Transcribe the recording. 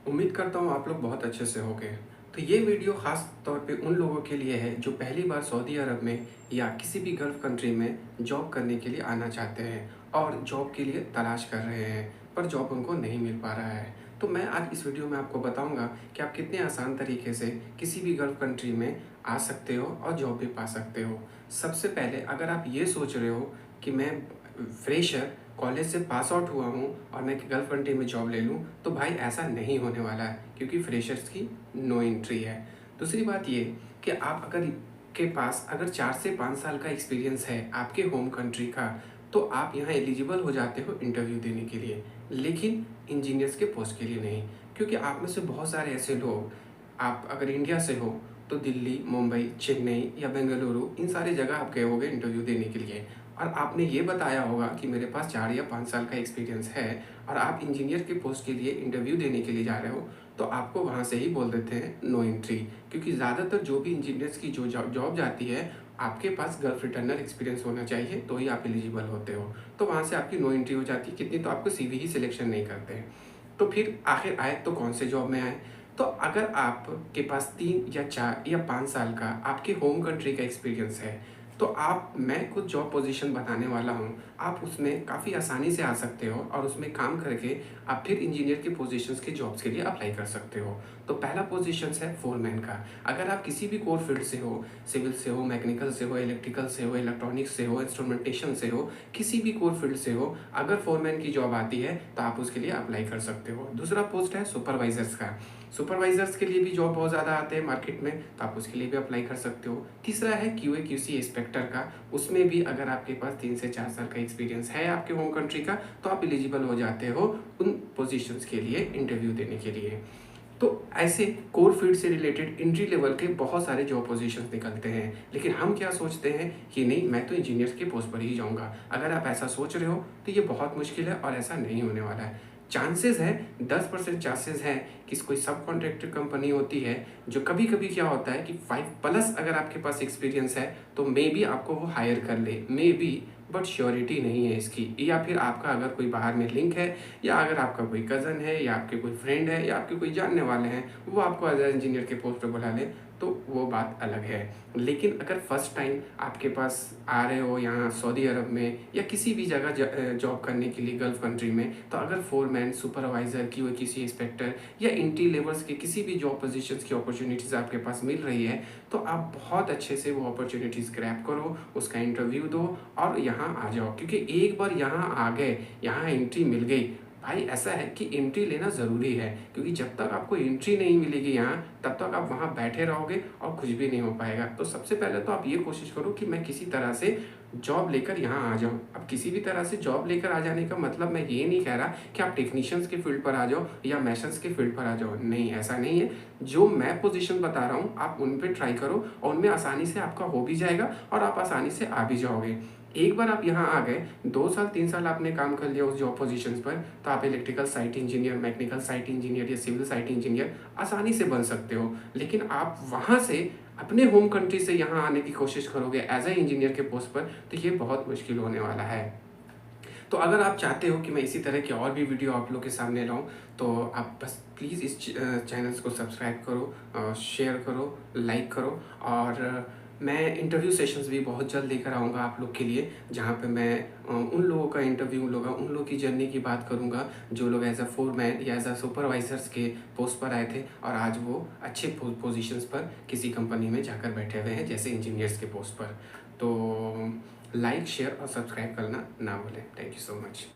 उम्मीद करता हूँ आप लोग बहुत अच्छे से होंगे। तो ये वीडियो ख़ास तौर पे उन लोगों के लिए है जो पहली बार सऊदी अरब में या किसी भी गल्फ़ कंट्री में जॉब करने के लिए आना चाहते हैं और जॉब के लिए तलाश कर रहे हैं, पर जॉब उनको नहीं मिल पा रहा है। तो मैं आज इस वीडियो में आपको बताऊँगा कि आप कितने आसान तरीके से किसी भी गल्फ़ कंट्री में आ सकते हो और जॉब भी पा सकते हो। सबसे पहले अगर आप ये सोच रहे हो कि मैं फ्रेशर कॉलेज से पास आउट हुआ हूँ और मैं गल्फ़ कंट्री में जॉब ले लूँ, तो भाई ऐसा नहीं होने वाला है क्योंकि फ्रेशर्स की नो एंट्री है। दूसरी बात ये कि आप अगर के पास अगर 4 से 5 साल का एक्सपीरियंस है आपके होम कंट्री का, तो आप यहाँ एलिजिबल हो जाते हो इंटरव्यू देने के लिए, लेकिन इंजीनियर्स के पोस्ट के लिए नहीं। क्योंकि आप में से बहुत सारे ऐसे लोग, आप अगर इंडिया से हो तो दिल्ली, मुंबई, चेन्नई या बेंगलुरु इन सारी जगह आप गए होंगे इंटरव्यू देने के लिए और आपने ये बताया होगा कि मेरे पास 4 या 5 साल का एक्सपीरियंस है और आप इंजीनियर के पोस्ट के लिए इंटरव्यू देने के लिए जा रहे हो, तो आपको वहाँ से ही बोल देते हैं नो एंट्री। क्योंकि ज़्यादातर जो भी इंजीनियर्स की जो जॉब जाती है, आपके पास गल्फ रिटर्नर एक्सपीरियंस होना चाहिए तो ही आप एलिजिबल होते हो। तो वहाँ से आपकी नो एंट्री हो जाती है, कितनी तो आपको सीवी ही सिलेक्शन नहीं करते हैं। तो फिर आखिर आए तो कौन से जॉब में आए? तो अगर आपके पास 3 या 4 या 5 साल का आपके होम कंट्री का एक्सपीरियंस है, तो मैं कुछ जॉब पोजीशन बताने वाला हूँ। आप उसमें काफ़ी आसानी से आ सकते हो और उसमें काम करके आप फिर इंजीनियर के पोजीशंस के जॉब्स के लिए अप्लाई कर सकते हो। तो पहला पोजीशंस है फोरमैन का। अगर आप किसी भी कोर फील्ड से हो, सिविल से हो, मैकेनिकल से हो, इलेक्ट्रिकल से हो, इलेक्ट्रॉनिक्स से हो, इंस्ट्रूमेंटेशन से हो, किसी भी कोर फील्ड से हो, अगर फोरमैन की जॉब आती है तो आप उसके लिए अप्लाई कर सकते हो। दूसरा पोस्ट है सुपरवाइजर्स का। सुपरवाइजर्स के लिए भी जॉब बहुत ज़्यादा आते हैं मार्केट में, तो आप उसके लिए भी अप्लाई कर सकते हो। तीसरा है क्यूए क्यूसी इंस्पेक्टर का। उसमें भी अगर आपके पास 3 से 4 साल का एक्सपीरियंस है आपके होम कंट्री का, तो आप एलिजिबल हो जाते हो उन पोजीशंस के लिए इंटरव्यू देने के लिए। तो ऐसे कोर फील्ड से रिलेटेड एंट्री लेवल के बहुत सारे जॉब पोजीशंस निकलते हैं, लेकिन हम क्या सोचते हैं कि नहीं, मैं तो इंजीनियर के पोस्ट पर ही जाऊंगा। अगर आप ऐसा सोच रहे हो तो ये बहुत मुश्किल है और ऐसा नहीं होने वाला है। चांसेस है, 10% चांसेस है कि कोई सब कॉन्ट्रैक्टर कंपनी होती है जो कभी कभी क्या होता है कि 5+ अगर आपके पास एक्सपीरियंस है तो मे बी आपको वो हायर कर ले, मे बी, बट श्योरिटी नहीं है इसकी। या फिर आपका अगर कोई बाहर में लिंक है, या अगर आपका कोई कज़न है, या आपके कोई फ्रेंड है, या आपके कोई जानने वाले हैं, वो आपको एज ए इंजीनियर के पोस्ट पर बुला ले, तो वो बात अलग है। लेकिन अगर फर्स्ट टाइम आपके पास आ रहे हो यहाँ सऊदी अरब में या किसी भी जगह जॉब करने के लिए गल्फ़ कंट्री में, तो अगर फोरमैन, सुपरवाइज़र की, किसी इंस्पेक्टर या एंट्री लेवल्स के किसी भी जॉब पोजीशंस की अपॉर्चुनिटीज़ आपके पास मिल रही है, तो आप बहुत अच्छे से वो अपॉर्चुनिटीज़ ग्रैब करो, उसका इंटरव्यू दो और यहाँ आ जाओ। क्योंकि एक बार यहाँ आ गए, यहाँ एंट्री मिल गई, भाई ऐसा है कि एंट्री लेना ज़रूरी है। क्योंकि जब तक आपको एंट्री नहीं मिलेगी यहाँ, तब तक आप वहाँ बैठे रहोगे और कुछ भी नहीं हो पाएगा। तो सबसे पहले तो आप ये कोशिश करो कि मैं किसी तरह से जॉब लेकर यहाँ आ जाऊँ। अब किसी भी तरह से जॉब लेकर आ जाने का मतलब मैं ये नहीं कह रहा कि आप टेक्नीशियंस के फील्ड पर आ जाओ या मैसन्स के फील्ड पर आ जाओ, नहीं, ऐसा नहीं है। जो मैं पोजीशन बता रहा हूँ आप उन पे ट्राई करो और उनमें आसानी से आपका हो भी जाएगा और आप आसानी से आ भी जाओगे। एक बार आप यहाँ आ गए, 2 साल 3 साल आपने काम कर लिया उस जॉब पोजीशंस पर, तो आप electrical site engineer, mechanical site engineer या सिविल साइट इंजीनियर आसानी से बन सकते हो। लेकिन आप वहाँ से अपने होम कंट्री से यहाँ आने की कोशिश करोगे एज ए इंजीनियर के पोस्ट पर, तो ये बहुत मुश्किल होने वाला है। तो अगर आप चाहते हो कि मैं इसी तरह की और भी वीडियो आप लोग के सामने लाऊं, तो आप बस प्लीज़ इस चैनल्स को सब्सक्राइब करो, शेयर करो, लाइक करो। और मैं इंटरव्यू सेशंस भी बहुत जल्द लेकर आऊँगा आप लोग के लिए, जहाँ पे मैं उन लोगों का इंटरव्यू लूँगा, उन लोगों की जर्नी की बात करूँगा जो लोग एज अ फोरमैन या एज अ सुपरवाइजर्स के पोस्ट पर आए थे और आज वो अच्छे पोजीशंस पर किसी कंपनी में जाकर बैठे हुए हैं, जैसे इंजीनियर्स के पोस्ट पर। तो लाइक, शेयर और सब्सक्राइब करना ना भूलें। Thank you so much.